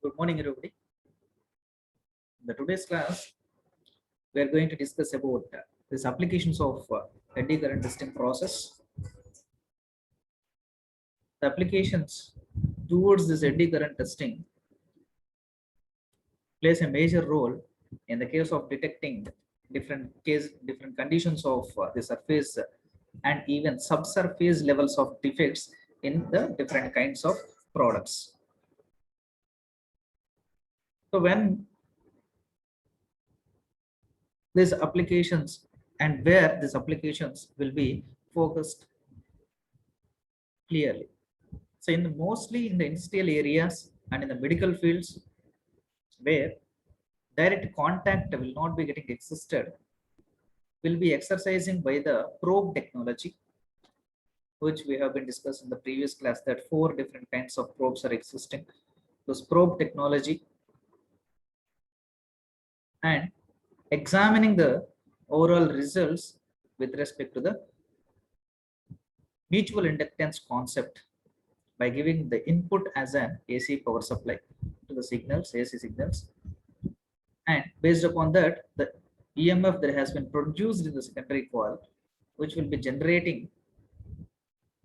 Good morning, everybody. In the today's class, we are going to discuss about these applications of eddy current testing process. The applications towards this eddy current testing plays a major role in the case of detecting different conditions of the surface and even subsurface levels of defects in the different kinds of products. So when these applications and where these applications will be focused clearly. So mostly in the industrial areas and in the medical fields where direct contact will not be getting existed, will be exercising by the probe technology, which we have been discussed in the previous class that 4 different kinds of probes are existing. This probe technology and examining the overall results with respect to the mutual inductance concept by giving the input as an AC power supply to the signals, AC signals, and based upon that, the EMF that has been produced in the secondary coil, which will be generating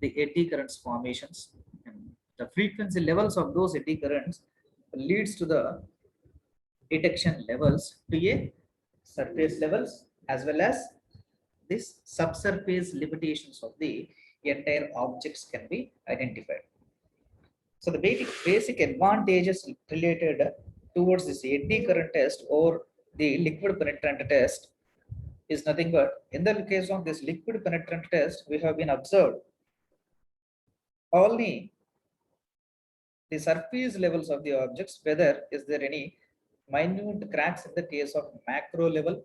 the eddy currents formations, and the frequency levels of those eddy currents leads to the detection levels to a surface levels as well as this subsurface limitations of the entire objects can be identified. So the basic advantages related towards this eddy current test or the liquid penetrant test is nothing but, in the case of this liquid penetrant test, we have been observed only the surface levels of the objects, whether is there any minute cracks in the case of macro level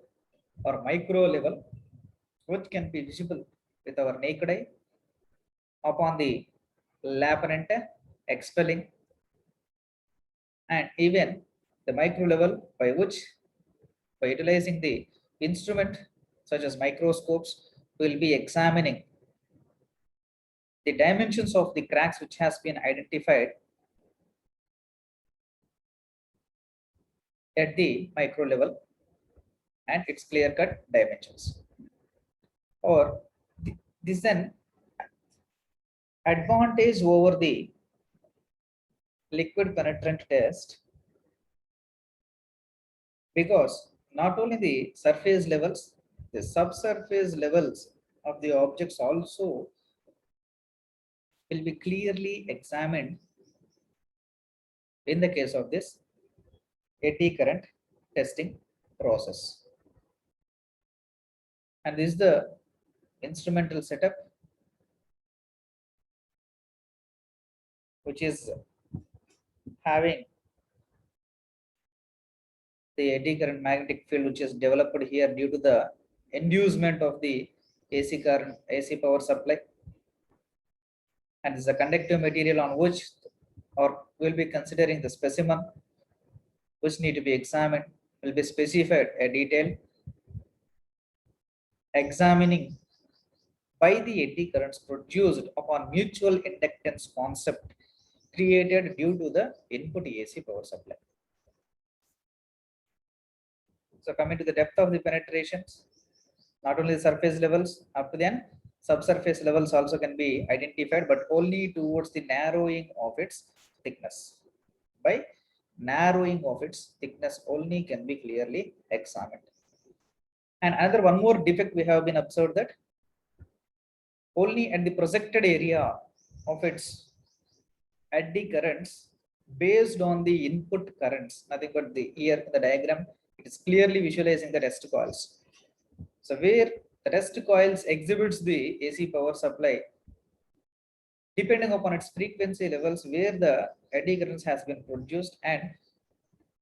or micro level, which can be visible with our naked eye upon the laparent expelling, and even the micro level by which, by utilizing the instrument such as microscopes, will be examining the dimensions of the cracks which has been identified at the micro level and its clear-cut dimensions. Or this is an advantage over the liquid penetrant test, because not only the surface levels, the subsurface levels of the objects also will be clearly examined in the case of this eddy current testing process. And this is the instrumental setup, which is having the eddy current magnetic field, which is developed here due to the inducement of the AC current, AC power supply. And this is a conductive material on which, or will be considering the specimen which need to be examined, will be specified a detail examining by the eddy currents produced upon mutual inductance concept created due to the input AC power supply. So coming to the depth of the penetrations, not only the surface levels, up to then subsurface levels also can be identified, but only towards the narrowing of its thickness. By narrowing of its thickness only can be clearly examined. And another one more defect we have been observed, that only at the projected area of its eddy currents based on the input currents, nothing but the here in the diagram, it is clearly visualizing the rest coils. So where the rest coils exhibits the AC power supply, depending upon its frequency levels where the eddy currents has been produced, and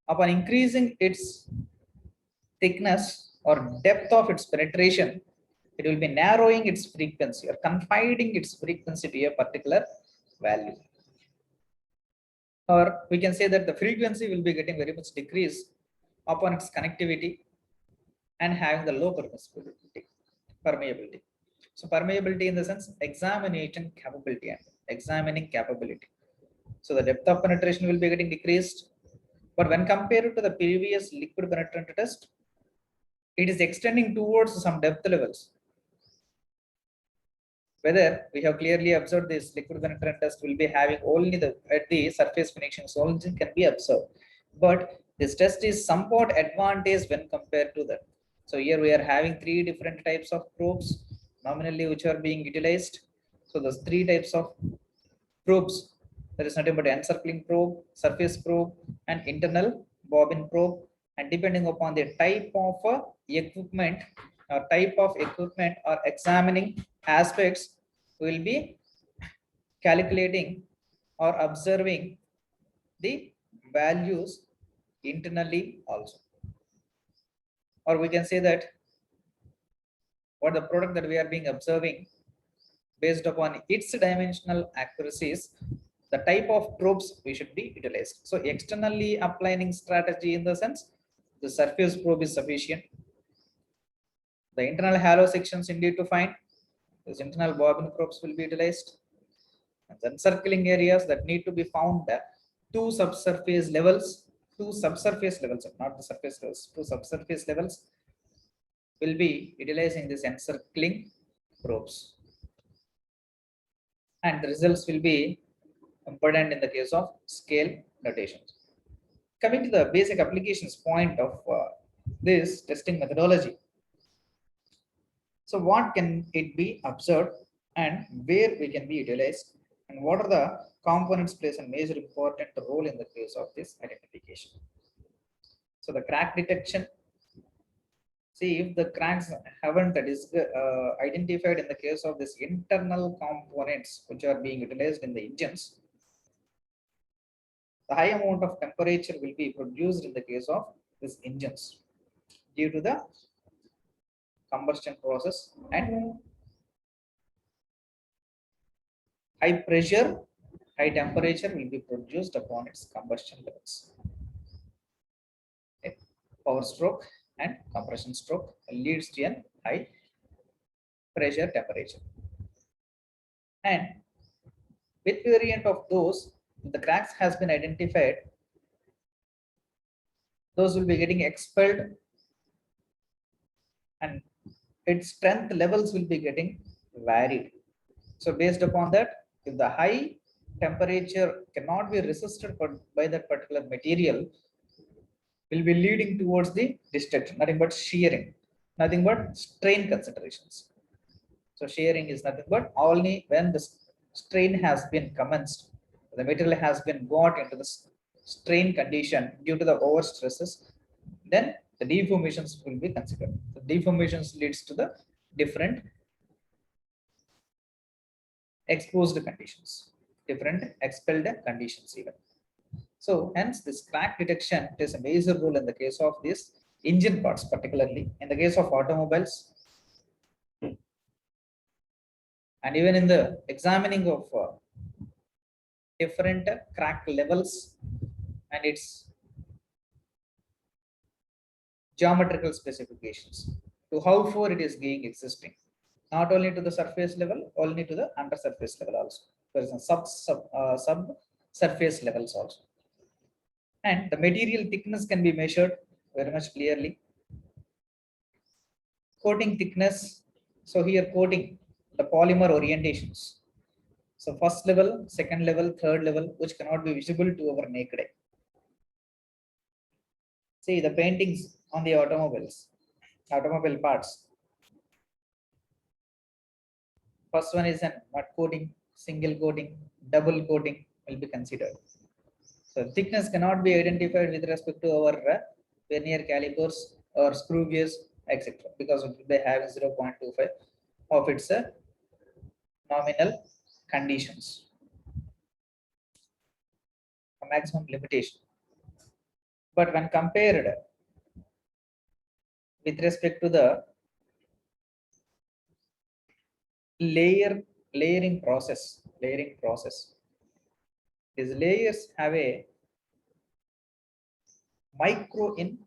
upon increasing its thickness or depth of its penetration, it will be narrowing its frequency or confining its frequency to a particular value. Or we can say that the frequency will be getting very much decreased upon its connectivity and having the low permeability. So permeability in the sense examination capability and examining capability. So the depth of penetration will be getting decreased But when compared to the previous liquid penetrant test, it is extending towards some depth levels. Whether we have clearly observed this liquid penetrant test will be having only the at the surface finishing origin can be observed, but this test is somewhat advantage when compared to that. So here we are having three different types of probes nominally which are being utilized. So those three types of probes, there is nothing but encircling probe, surface probe, and internal bobbin probe. And depending upon the type of equipment or type of equipment or examining aspects, we will be calculating or observing the values internally also. Or we can say that what the product that we are being observing based upon its dimensional accuracies, the type of probes we should be utilized. So externally applying strategy in the sense, the surface probe is sufficient. The internal halo sections indeed to find, these internal bobbin probes will be utilized. And then circling areas that need to be found there, two subsurface levels, not the surface levels, two subsurface levels will be utilizing this encircling probes. And the results will be important in the case of scale notations. Coming to the basic applications point of this testing methodology. So what can it be observed and where we can be utilized, and what are the components plays a major important role in the case of this identification. So the crack detection. See, if the cracks haven't identified in the case of this internal components which are being utilized in the engines, the high amount of temperature will be produced in the case of these engines due to the combustion process, and high pressure, high temperature will be produced upon its combustion levels. Okay. Power stroke and compression stroke leads to a high pressure temperature. And with variant of those, if the cracks has been identified, those will be getting expelled and its strength levels will be getting varied. So based upon that, if the high temperature cannot be resisted by that particular material, will be leading towards the destruction, nothing but shearing, nothing but strain considerations. So shearing is nothing but only when the strain has been commenced, the material has been got into the strain condition due to the over stresses, then the deformations will be considered. The deformations leads to the different exposed conditions, different expelled conditions even. So hence this crack detection plays a major role in the case of these engine parts, particularly in the case of automobiles, and even in the examining of different crack levels and its geometrical specifications to how far it is being existing, not only to the surface level, only to the under surface level also. There is a sub surface levels also. And the material thickness can be measured very much clearly. Coating thickness. So here coating, the polymer orientations. So first level, second level, third level, which cannot be visible to our naked eye. See the paintings on the automobiles, automobile parts. First one is an mud coating, single coating, double coating will be considered. So thickness cannot be identified with respect to our vernier calipers or screw gauge, etc. because they have 0.25 of its nominal conditions, a maximum limitation. But when compared with respect to the layering process, these layers have a micro in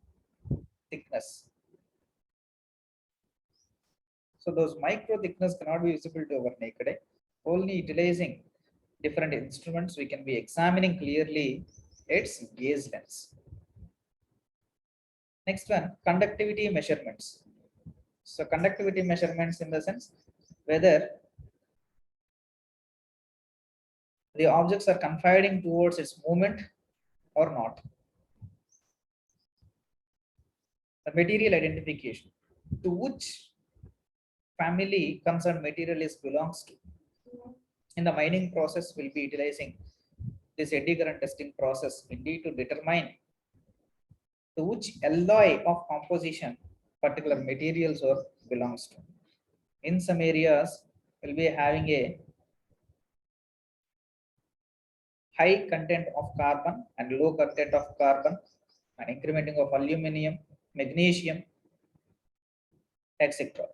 thickness. So those micro thickness cannot be visible to our naked eye. Only utilizing different instruments, we can be examining clearly its gauge lengths. Next one, conductivity measurements. So conductivity measurements in the sense whether the objects are confining towards its movement or not. The material identification, to which family concerned material is belongs to. In the mining process, we'll be utilizing this eddy current testing process indeed to determine to which alloy of composition particular materials or belongs to. In some areas, we'll be having a high content of carbon and low content of carbon and incrementing of aluminum, magnesium, etc.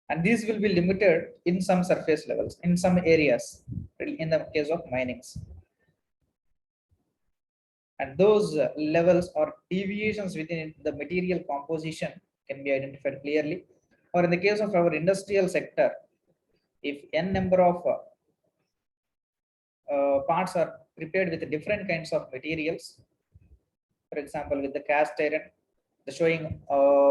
And these will be limited in some surface levels, in some areas, in the case of minings. And those levels or deviations within the material composition can be identified clearly. Or in the case of our industrial sector, if n number of parts are prepared with different kinds of materials, for example, with the cast iron, the showing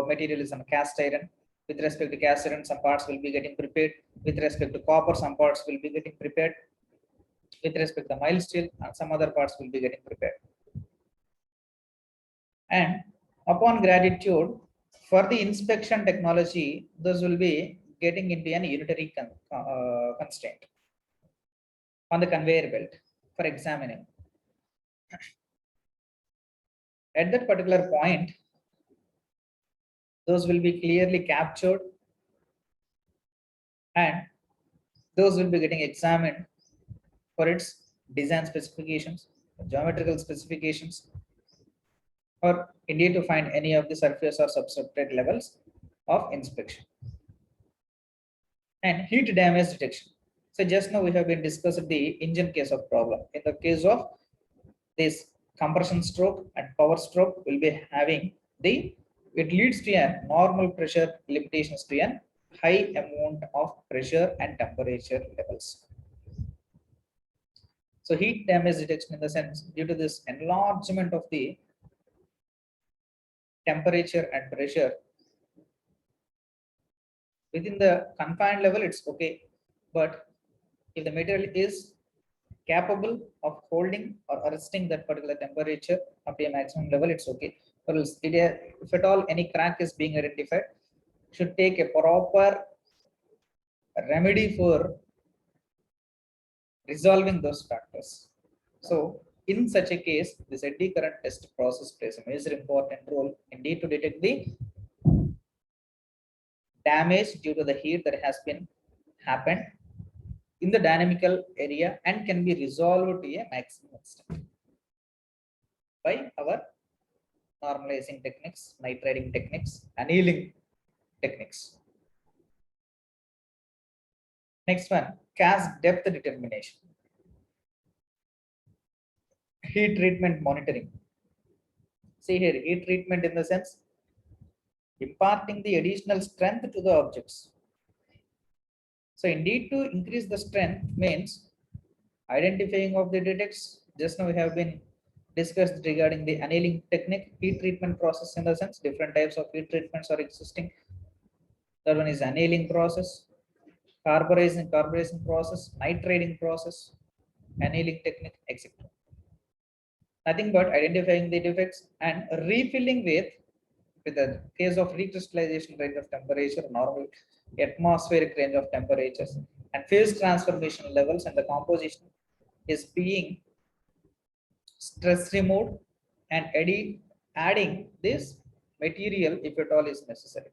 material is on cast iron. With respect to cast iron, some parts will be getting prepared. With respect to copper, some parts will be getting prepared. With respect to mild steel, some other parts will be getting prepared. And upon gratitude, for the inspection technology, those will be getting into an unitary constraint on the conveyor belt for examining. At that particular point, those will be clearly captured and those will be getting examined for its design specifications, geometrical specifications, or indeed to find any of the surface or substrate levels of inspection. And heat damage detection. So just now we have been discussing the engine case of problem. In the case of this compression stroke and power stroke, will be having it leads to a normal pressure limitations to a high amount of pressure and temperature levels. So heat damage detection in the sense due to this enlargement of the temperature and pressure within the confined level, it's okay. But if the material is capable of holding or arresting that particular temperature up to a maximum level, it's okay. Or else if at all any crack is being identified, should take a proper remedy for resolving those factors. So in such a case, this eddy current test process plays a major important role indeed to detect the damage due to the heat that has been happened in the dynamical area and can be resolved to a maximum extent by our normalizing techniques, nitriding techniques, annealing techniques. Next one, cast depth determination. Heat treatment monitoring. See here, heat treatment in the sense imparting the additional strength to the objects. So indeed to increase the strength means identifying of the defects. Just now we have been discussed regarding the annealing technique, heat treatment process in the sense different types of heat treatments are existing. That one is annealing process, carburizing process, nitriding process, annealing technique, etc. Nothing but identifying the defects and refilling with the case of recrystallization range of temperature, normal atmospheric range of temperatures, and phase transformation levels, and the composition is being stress removed and adding this material if at all is necessary.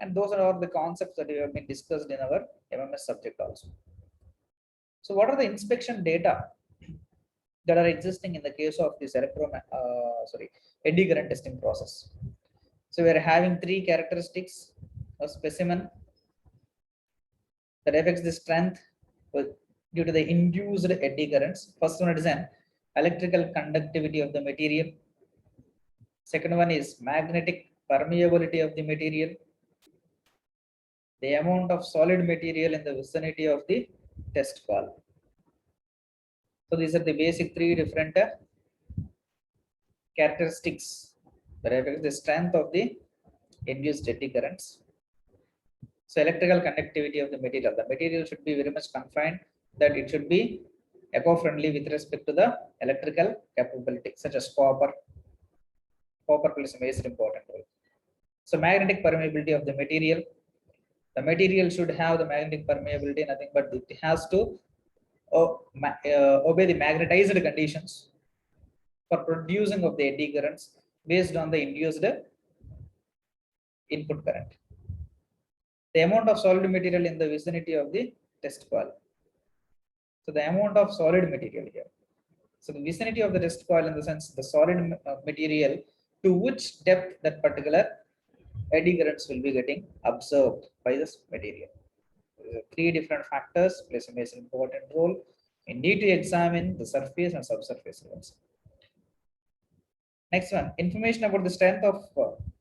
And those are all the concepts that we have been discussed in our MMS subject also. So what are the inspection data that are existing in the case of this eddy current testing process? So we are having three characteristics: a specimen that affects the strength due to the induced eddy currents. First one is an electrical conductivity of the material. Second one is magnetic permeability of the material. The amount of solid material in the vicinity of the test valve. So these are the basic three different characteristics that affects the strength of the induced eddy currents. So electrical conductivity of the material. The material should be very much confined, that it should be eco-friendly with respect to the electrical capability, such as copper. Copper plays a major important role. So magnetic permeability of the material. The material should have the magnetic permeability, nothing but it has to obey the magnetized conditions for producing of the eddy currents based on the induced input current. The amount of solid material in the vicinity of the test coil. So the amount of solid material here. So the vicinity of the test coil, in the sense the solid material to which depth that particular eddy currents will be getting observed by this material. Three different factors plays a major important role. You need to examine the surface and subsurface levels. Next one, information about the strength of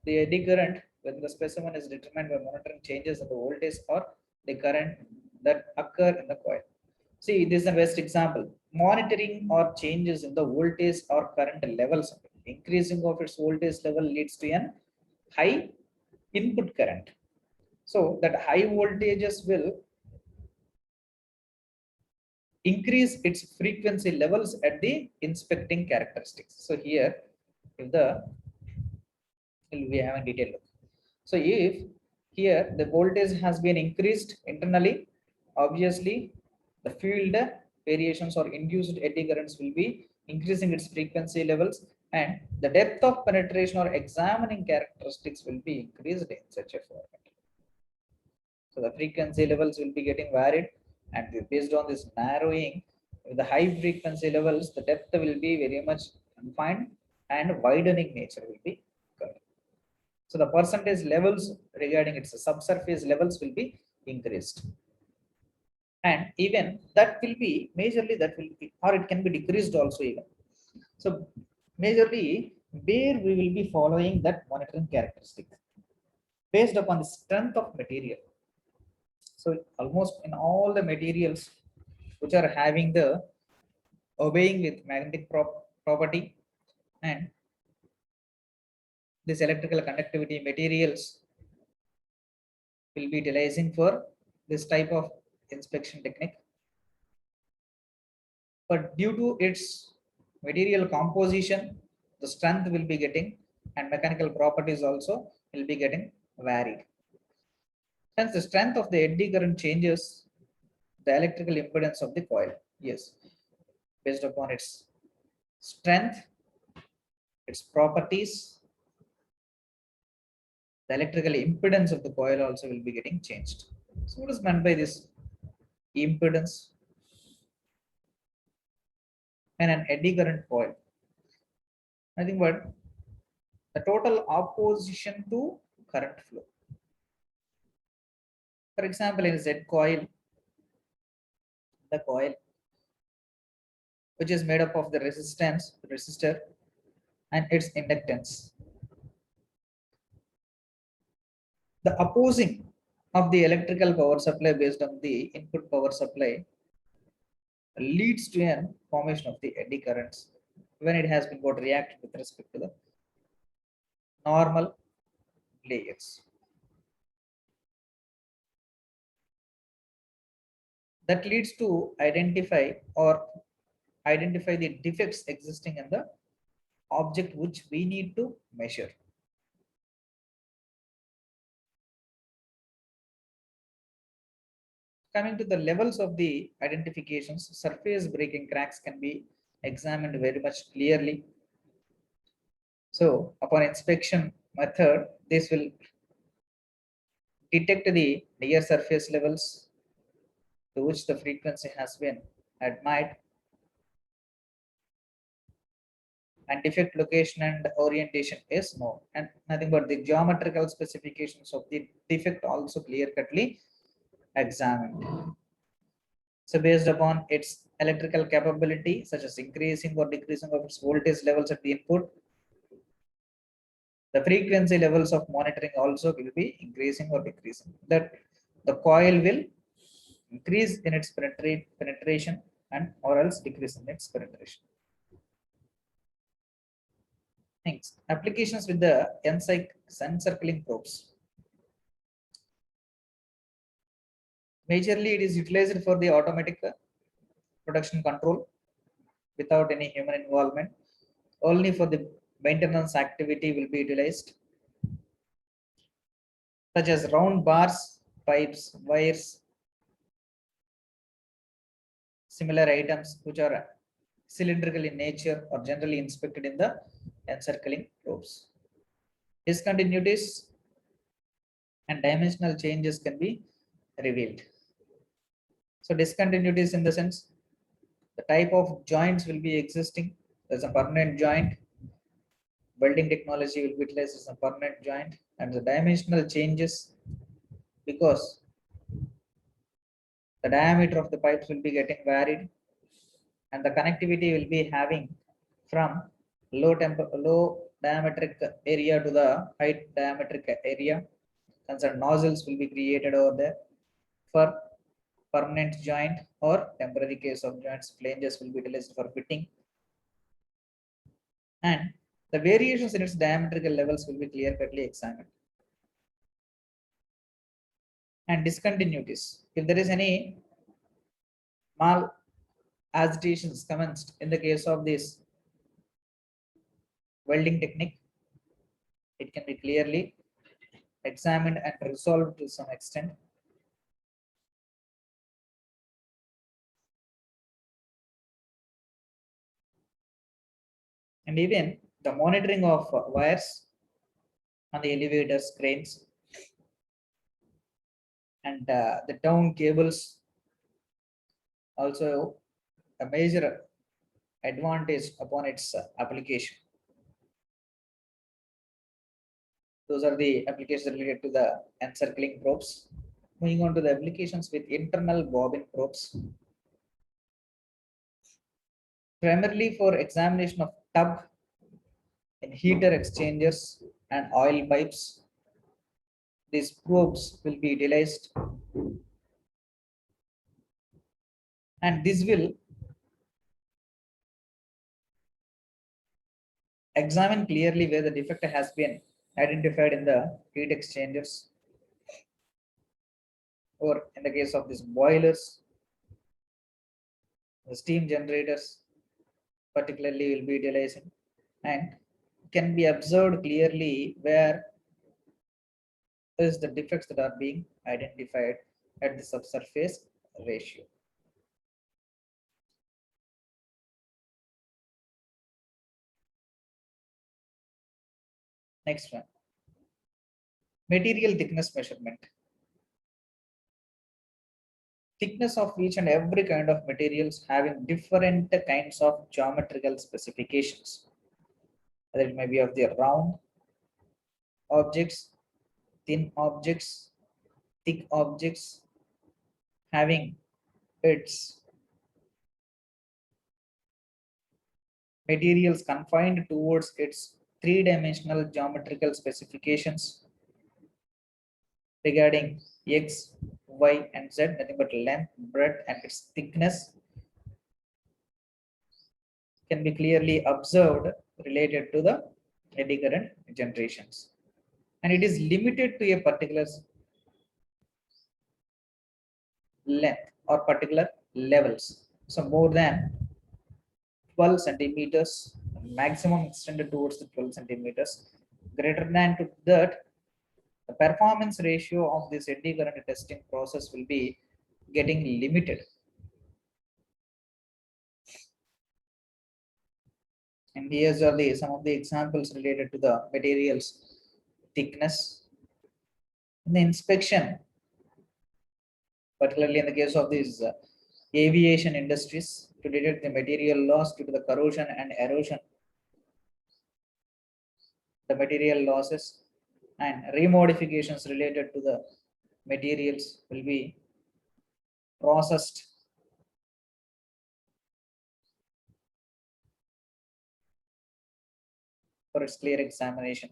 the eddy current when the specimen is determined by monitoring changes in the voltage or the current that occur in the coil. See, this is the best example. Monitoring or changes in the voltage or current levels. Increasing of its voltage level leads to an high input current. So that high voltages will increase its frequency levels at the inspecting characteristics. So here, if we have a detailed look. So if here the voltage has been increased internally, obviously the field variations or induced eddy currents will be increasing its frequency levels, and the depth of penetration or examining characteristics will be increased in such a format. So the frequency levels will be getting varied, and based on this narrowing, with the high frequency levels, the depth will be very much confined and widening nature will be occurring. So the percentage levels regarding its subsurface levels will be increased. And even that will be majorly, that will be, or it can be decreased also even. So majorly where we will be following that monitoring characteristic based upon the strength of material. So almost in all the materials which are having the obeying with magnetic property and this electrical conductivity materials will be utilizing for this type of inspection technique. But due to its material composition, the strength will be getting and mechanical properties also will be getting varied. Hence, the strength of the eddy current changes the electrical impedance of the coil. Yes, based upon its strength, its properties, the electrical impedance of the coil also will be getting changed. So what is meant by this impedance and an eddy current coil? Nothing but the total opposition to current flow. For example, in Z coil, the coil which is made up of the resistor and its inductance. The opposing of the electrical power supply based on the input power supply leads to an formation of the eddy currents when it has been got reacted with respect to the normal layers. That leads to identify the defects existing in the object which we need to measure. Coming to the levels of the identifications, surface breaking cracks can be examined very much clearly. So upon inspection method, this will detect the near surface levels to which the frequency has been admired, and defect location and orientation is known, and nothing but the geometrical specifications of the defect also clear-cutly examined. So based upon its electrical capability, such as increasing or decreasing of its voltage levels at the input, the frequency levels of monitoring also will be increasing or decreasing. That the coil will increase in its penetration and or else decrease in its penetration. Next, applications with the encircling probes. Majorly, it is utilized for the automatic production control without any human involvement. Only for the maintenance activity will be utilized, such as round bars, pipes, wires, similar items which are cylindrical in nature or generally inspected in the encircling probes. Discontinuities and dimensional changes can be revealed. So discontinuities in the sense the type of joints will be existing. There's a permanent joint. Welding technology will be utilized as a permanent joint, and the dimensional changes because the diameter of the pipes will be getting varied, and the connectivity will be having from low diametric area to the high diametric area. Concerned nozzles will be created over there for permanent joint or temporary case of joints. Flanges will be utilized for fitting, and the variations in its diametrical levels will be clear-cutly examined. And discontinuities. If there is any mal agitations commenced in the case of this welding technique, it can be clearly examined and resolved to some extent. And even the monitoring of wires on the elevators, cranes, and the down cables also a major advantage upon its application. Those are the applications related to the encircling probes. Moving on to the applications with internal bobbin probes. Primarily for examination of tub and heater exchangers and oil pipes. These probes will be utilized, and this will examine clearly where the defect has been identified in the heat exchangers, or in the case of these boilers, the steam generators particularly will be utilizing, and can be observed clearly where is the defects that are being identified at the subsurface ratio. Next one, material thickness measurement. Thickness of each and every kind of materials having different kinds of geometrical specifications. Whether it may be of the round objects, thin objects, thick objects, having its materials confined towards its three-dimensional geometrical specifications regarding X, Y, and Z, nothing but length, breadth, and its thickness can be clearly observed related to the eddy current generations. And it is limited to a particular length or particular levels. So more than 12 centimeters, maximum extended towards the 12 centimeters. Greater than to that, the performance ratio of this eddy current testing process will be getting limited. And here's are the some of the examples related to the materials thickness. In the inspection, particularly in the case of these aviation industries, to detect the material loss due to the corrosion and erosion, the material losses and remodifications related to the materials will be processed for its clear examination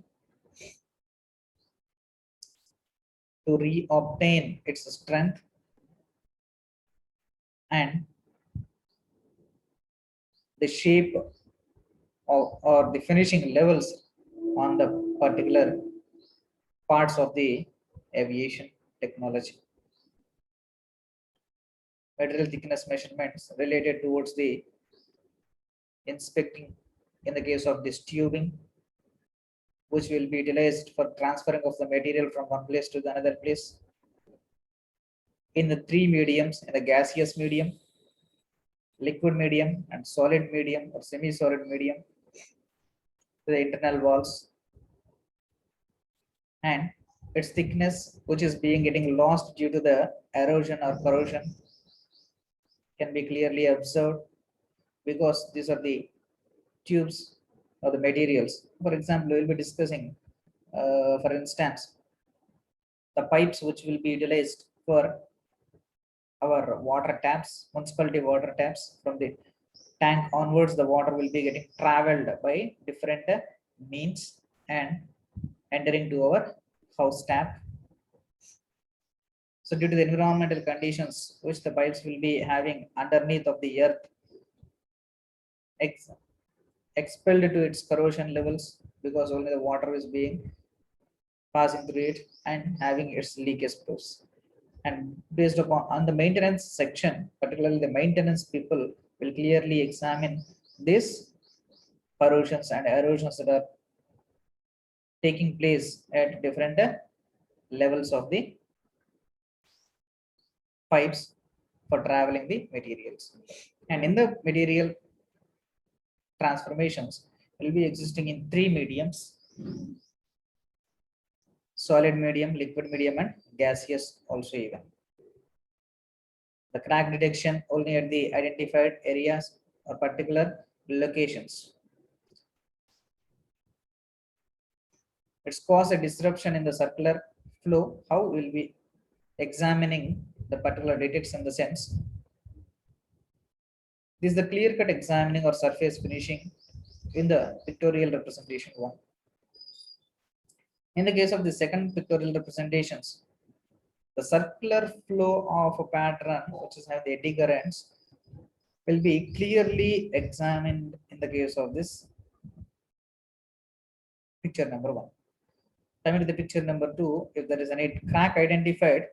to re-obtain its strength and the shape or the finishing levels on the particular parts of the aviation technology. Material thickness measurements related towards the inspecting in the case of this tubing, which will be utilized for transferring of the material from one place to the another place. In the three mediums, in the gaseous medium, liquid medium, and solid medium or semi-solid medium, the internal walls, and its thickness, which is being getting lost due to the erosion or corrosion, can be clearly observed because these are the tubes or the materials. For example, we will be discussing, for instance, the pipes which will be utilized for our water taps, municipality water taps. From the tank onwards, the water will be getting traveled by different means and entering to our house tap. So due to the environmental conditions which the pipes will be having underneath of the earth, expelled to its corrosion levels, because only the water is being passing through it and having its leakage proofs. And based upon on the maintenance section, particularly the maintenance people will clearly examine this corrosions and erosions that are taking place at different levels of the pipes for traveling the materials. And in the material transformations will be existing in three mediums: solid medium, liquid medium, and gaseous also even. The crack detection only at the identified areas or particular locations. It's caused a disruption in the circular flow. How will we examining the particular detects in the sense? This is the clear-cut examining or surface finishing in the pictorial representation one. In the case of the second pictorial representations, the circular flow of a pattern, which is have the eddy currents, will be clearly examined in the case of this picture number one. Coming to the picture number two, if there is any crack identified,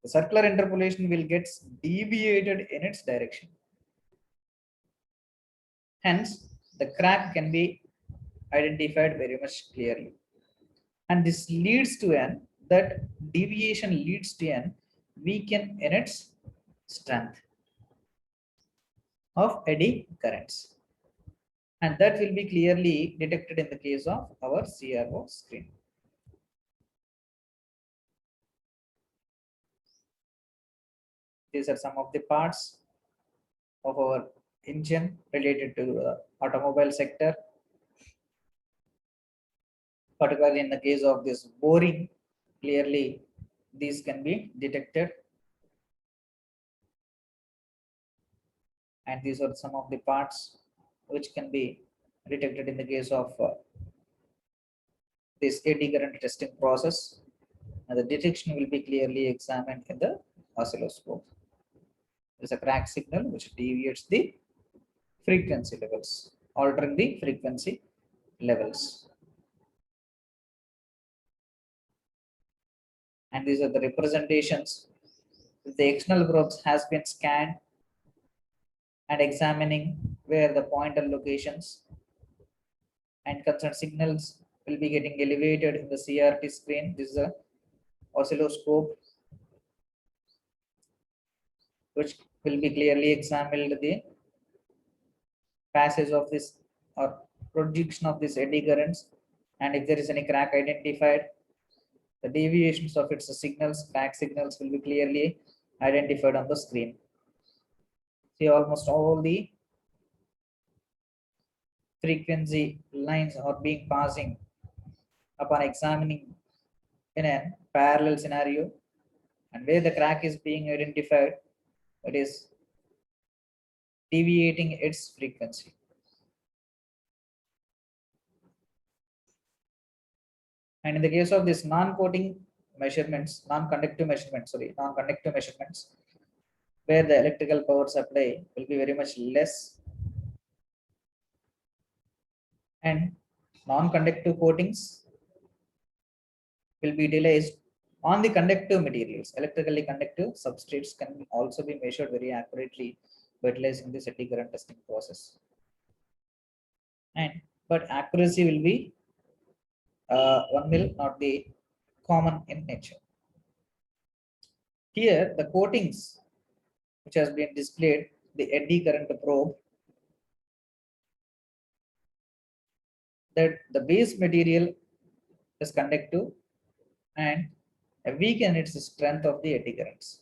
the circular interpolation will get deviated in its direction. Hence, the crack can be identified very much clearly. And this leads to that deviation leads to an weaken in its strength of eddy currents. And that will be clearly detected in the case of our CRO screen. These are some of the parts of our engine related to the automobile sector. Particularly in the case of this boring, clearly these can be detected. And these are some of the parts which can be detected in the case of this eddy current testing process. And the detection will be clearly examined in the oscilloscope. There is a crack signal which deviates the frequency levels, altering the frequency levels. And these are the representations. The external probes has been scanned and examining where the pointer locations and concerned signals will be getting elevated in the CRT screen. This is a oscilloscope which will be clearly examined the passage of this or projection of this eddy currents, and if there is any crack identified, the deviations of its signals, crack signals, will be clearly identified on the screen. See, almost all the frequency lines are being passing upon examining in a parallel scenario, and where the crack is being identified, it is deviating its frequency. And in the case of this non-conductive measurements, where the electrical power supply will be very much less, And non-conductive coatings will be utilized on the conductive materials. Electrically conductive substrates can also be measured very accurately by utilizing this eddy current testing process. And but accuracy will be 1 mil, not the common in nature. Here, the coatings which has been displayed, the eddy current probe, that the base material is conductive and weaken its strength of the eddy currents.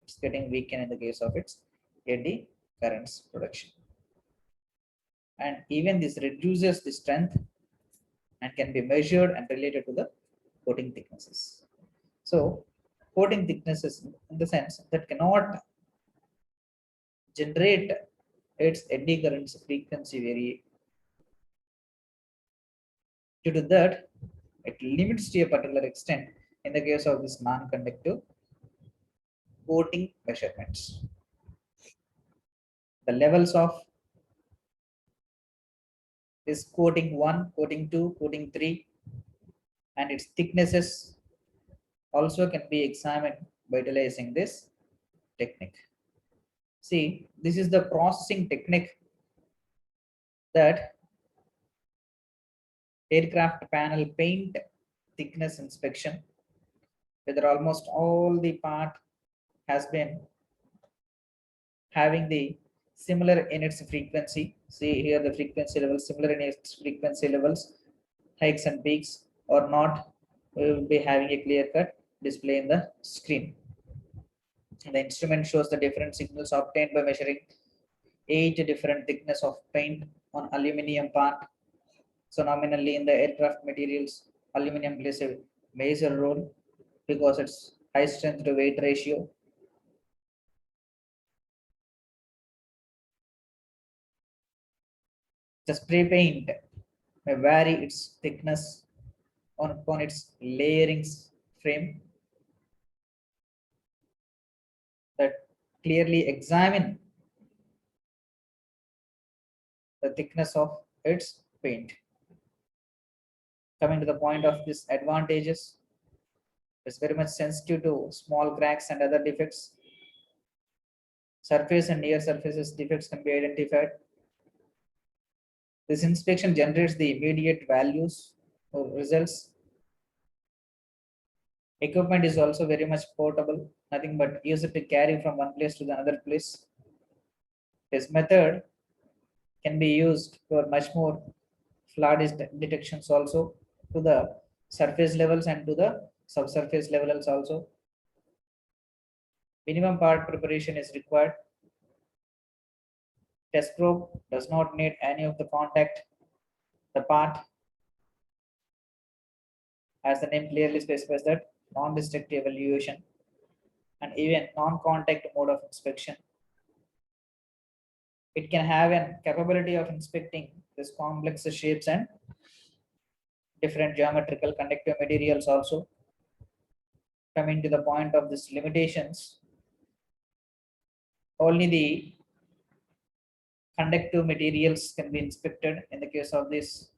It's getting weakened in the case of its eddy currents production. And even this reduces the strength and can be measured and related to the coating thicknesses. So coating thicknesses in the sense that cannot generate its eddy currents frequency vary. Due to that, it limits to a particular extent in the case of this non-conductive coating measurements. The levels of this coating 1, coating 2, coating 3, and its thicknesses also can be examined by utilizing this technique. See, this is the processing technique that aircraft panel paint thickness inspection, whether almost all the part has been having the similar in its frequency. See here the frequency levels similar in its frequency levels, hikes and peaks or not. We will be having a clear cut display in the screen. The instrument shows the different signals obtained by measuring 8 different thickness of paint on aluminum part. So nominally in the aircraft materials, aluminum plays a major role because it's high strength to weight ratio. The spray paint may vary its thickness upon its layering frame that clearly examine the thickness of its paint. Coming to the point of this advantages, it's very much sensitive to small cracks and other defects. Surface and near surfaces defects can be identified. This inspection generates the immediate values or results. Equipment is also very much portable, nothing but use it to carry from one place to the another place. This method can be used for much more flaw detections also to the surface levels and to the subsurface levels also. Minimum part preparation is required. Test probe does not need any of the contact. The part, as the name clearly specifies, that non-destructive evaluation and even non-contact mode of inspection. It can have a capability of inspecting this complex shapes and different geometrical conductive materials also. Coming to the point of these limitations, only the conductive materials can be inspected in the case of this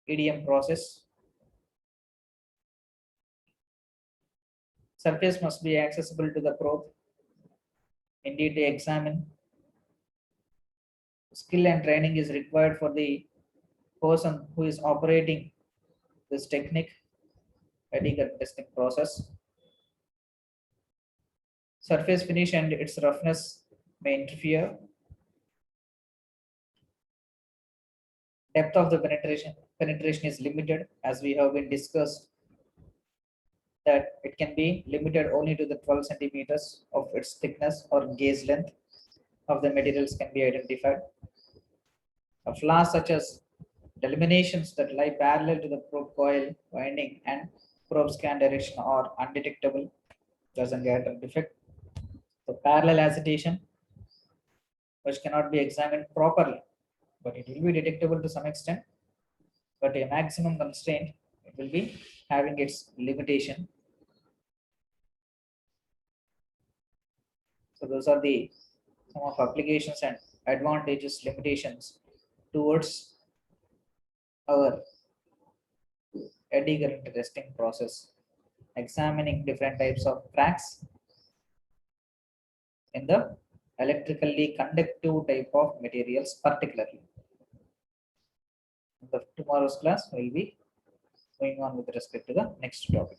EDM process. Surface must be accessible to the probe. Indeed, to examine. Skill and training is required for the person who is operating this technique, eddy current testing process. Surface finish and its roughness may interfere. Depth of the penetration is limited, as we have been discussed, that it can be limited only to the 12 centimeters of its thickness or gauge length of the materials can be identified. Flaws such as delaminations that lie parallel to the probe coil winding and probe scan direction are undetectable, doesn't get a defect. The parallel agitation, which cannot be examined properly, but it will be detectable to some extent, but a maximum constraint, it will be having its limitation. So those are the some of applications and advantages, limitations towards our eddy current testing process, examining different types of cracks in the electrically conductive type of materials particularly. The tomorrow's class will be going on with respect to the next topic.